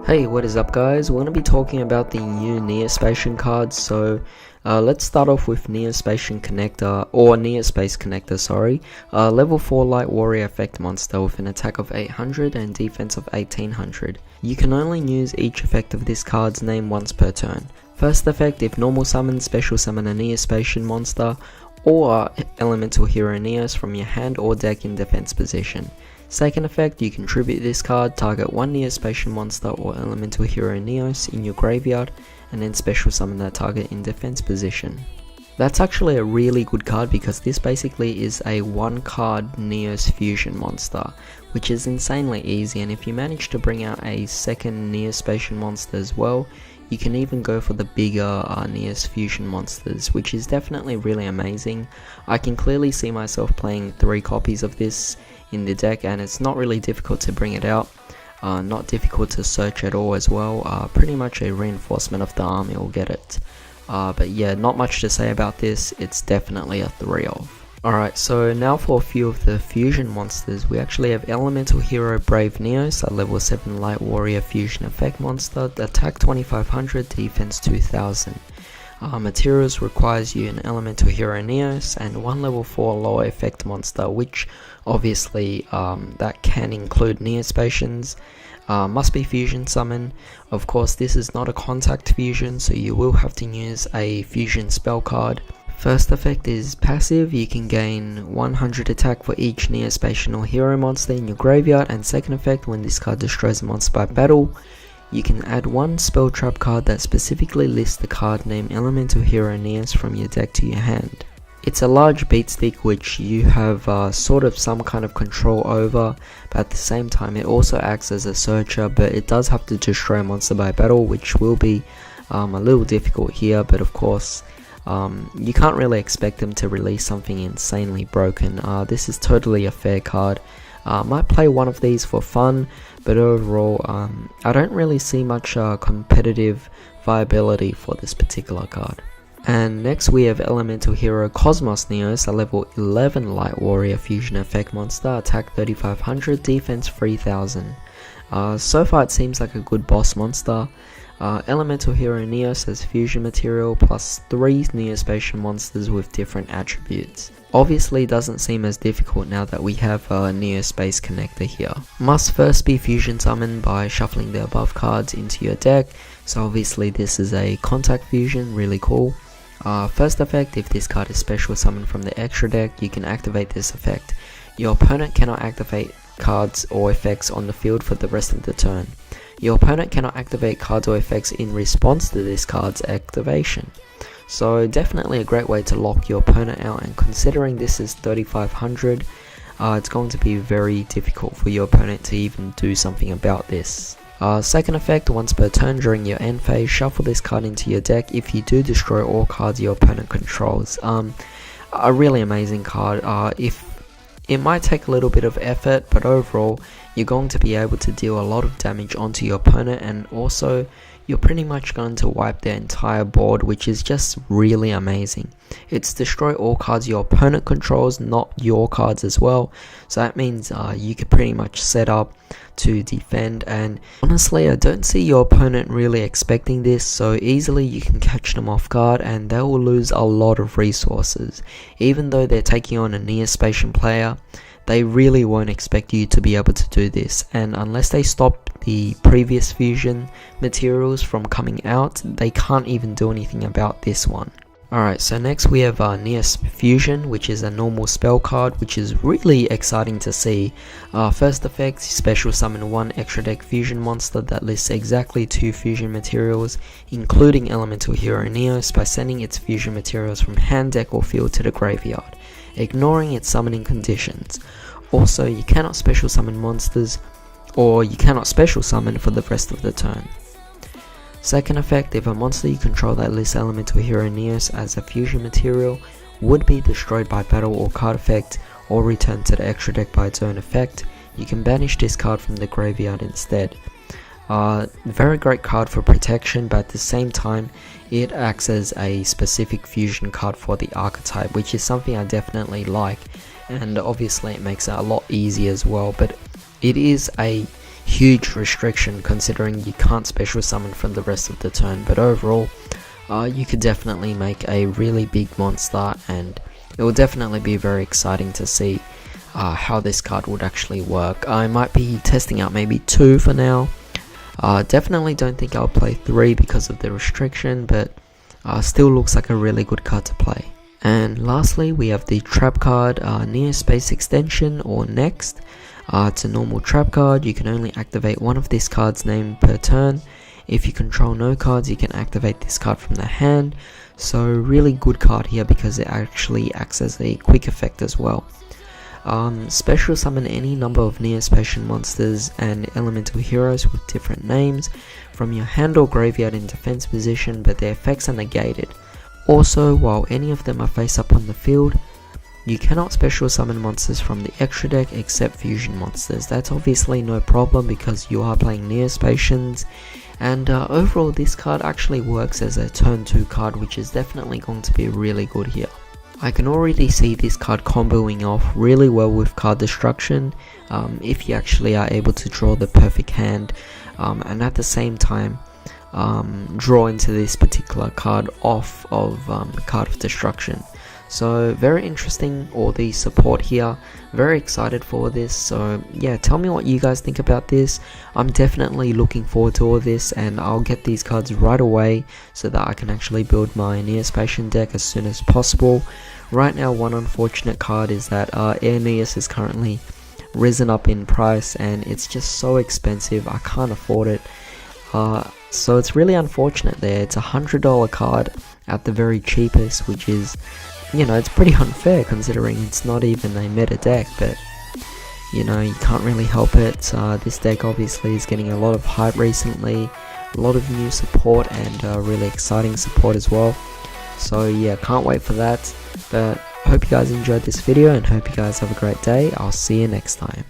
Hey, what is up guys? We're going to be talking about the new Neo-Spacian cards, so let's start off with Neo-Spacian Connector, or Neo-Space Connector, sorry. Level 4 Light Warrior effect monster with an attack of 800 and defense of 1800. You can only use each effect of this card's name once per turn. First effect, if normal summon, special summon a Neo-Spacian monster, or elemental hero Neos from your hand or deck in defense position. Second effect, you contribute this card, target one Neo-Spacian monster or elemental hero Neos in your graveyard, and then special summon that target in defense position. That's actually a really good card because this basically is a one card Neos fusion monster, which is insanely easy, and if you manage to bring out a second Neo-Spacian monster as well, you can even go for the bigger Neos fusion monsters, which is definitely really amazing. I can clearly see myself playing 3 copies of this in the deck, and it's not really difficult to bring it out, not difficult to search at all as well. Pretty much a reinforcement of the army will get it. But yeah, not much to say about this, it's definitely a 3 of. Alright, so now for a few of the fusion monsters. We actually have Elemental Hero Brave Neos, a level 7 Light Warrior fusion effect monster, attack 2500, defense 2000. Materials requires you an Elemental Hero Neos and one level 4 lower effect monster, which obviously that can include Neo-Spacians. Must be fusion summon. Of course, this is not a contact fusion, so you will have to use a fusion spell card. First effect is passive, you can gain 100 attack for each Neo-Spacian or hero monster in your graveyard, and second effect, when this card destroys a monster by battle, you can add one spell trap card that specifically lists the card name Elemental Hero Neos from your deck to your hand. It's a large beat stick which you have sort of some kind of control over, but at the same time it also acts as a searcher, but it does have to destroy a monster by battle, which will be a little difficult here, but of course you can't really expect them to release something insanely broken. This is totally a fair card. Might play one of these for fun, but overall I don't really see much competitive viability for this particular card. And next we have Elemental Hero Cosmos Neos, a level 11 Light Warrior fusion effect monster, attack 3500, defense 3000. So far it seems like a good boss monster. Elemental Hero Neos has fusion material plus 3 Neo-Spacian monsters with different attributes. Obviously doesn't seem as difficult now that we have a Neo-Space Connector here. Must first be fusion summoned by shuffling the above cards into your deck, so obviously this is a contact fusion, really cool. First effect, if this card is special summoned from the extra deck, you can activate this effect. Your opponent cannot activate cards or effects on the field for the rest of the turn. Your opponent cannot activate cards or effects in response to this card's activation. So definitely a great way to lock your opponent out, and considering this is 3500, it's going to be very difficult for your opponent to even do something about this. Second effect, once per turn during your end phase, shuffle this card into your deck if you do destroy all cards your opponent controls. A really amazing card. It might take a little bit of effort, but overall you're going to be able to deal a lot of damage onto your opponent, and also you're pretty much going to wipe their entire board, which is just really amazing. It's destroy all cards your opponent controls, not your cards as well, so that means you can pretty much set up to defend, and honestly I don't see your opponent really expecting this, so easily you can catch them off guard and they will lose a lot of resources. Even though they're taking on a Neo-Spacian player, they really won't expect you to be able to do this, and unless they stop the previous fusion materials from coming out, they can't even do anything about this one. Alright, so next we have Neos Fusion, which is a normal spell card, which is really exciting to see. First effect, special summon one extra deck fusion monster that lists exactly 2 fusion materials, including Elemental Hero Neos, by sending its fusion materials from hand, deck or field to the graveyard, ignoring its summoning conditions. Also, you cannot special summon monsters, or you cannot special summon for the rest of the turn. Second effect, if a monster you control that lists Elemental Hero Neos as a fusion material would be destroyed by battle or card effect, or returned to the extra deck by its own effect, you can banish this card from the graveyard instead. Very great card for protection, but at the same time it acts as a specific fusion card for the archetype, which is something I definitely like, and obviously it makes it a lot easier as well, but it is a huge restriction considering you can't special summon from the rest of the turn, but overall you could definitely make a really big monster, and it will definitely be very exciting to see how this card would actually work. I might be testing out maybe 2 for now. Definitely don't think I'll play 3 because of the restriction, but still looks like a really good card to play. And lastly, we have the trap card, Neo-Space Extension, or Next. It's a normal trap card. You can only activate one of this card's name per turn. If you control no cards, you can activate this card from the hand. So really good card here because it actually acts as a quick effect as well. Special summon any number of Neo-Spacian monsters and elemental heroes with different names from your hand or graveyard in defense position, but their effects are negated. Also, while any of them are face up on the field, you cannot special summon monsters from the extra deck except fusion monsters. That's obviously no problem because you are playing Neo-Spacians, and overall this card actually works as a turn 2 card, which is definitely going to be really good here. I can already see this card comboing off really well with card destruction if you actually are able to draw the perfect hand and at the same time draw into this particular card off of card of destruction. So very interesting, all the support here, very excited for this. So yeah, tell me what you guys think about this. I'm definitely looking forward to all this, and I'll get these cards right away so that I can actually build my Neo-Spacian deck as soon as possible. Right now, one unfortunate card is that Aeneas is currently risen up in price and it's just so expensive, I can't afford it. So it's really unfortunate there. It's a $100 card at the very cheapest, which is, you know, it's pretty unfair considering it's not even a meta deck, but you know, you can't really help it. This deck obviously is getting a lot of hype recently, a lot of new support and really exciting support as well. So yeah, can't wait for that. But hope you guys enjoyed this video and hope you guys have a great day. I'll see you next time.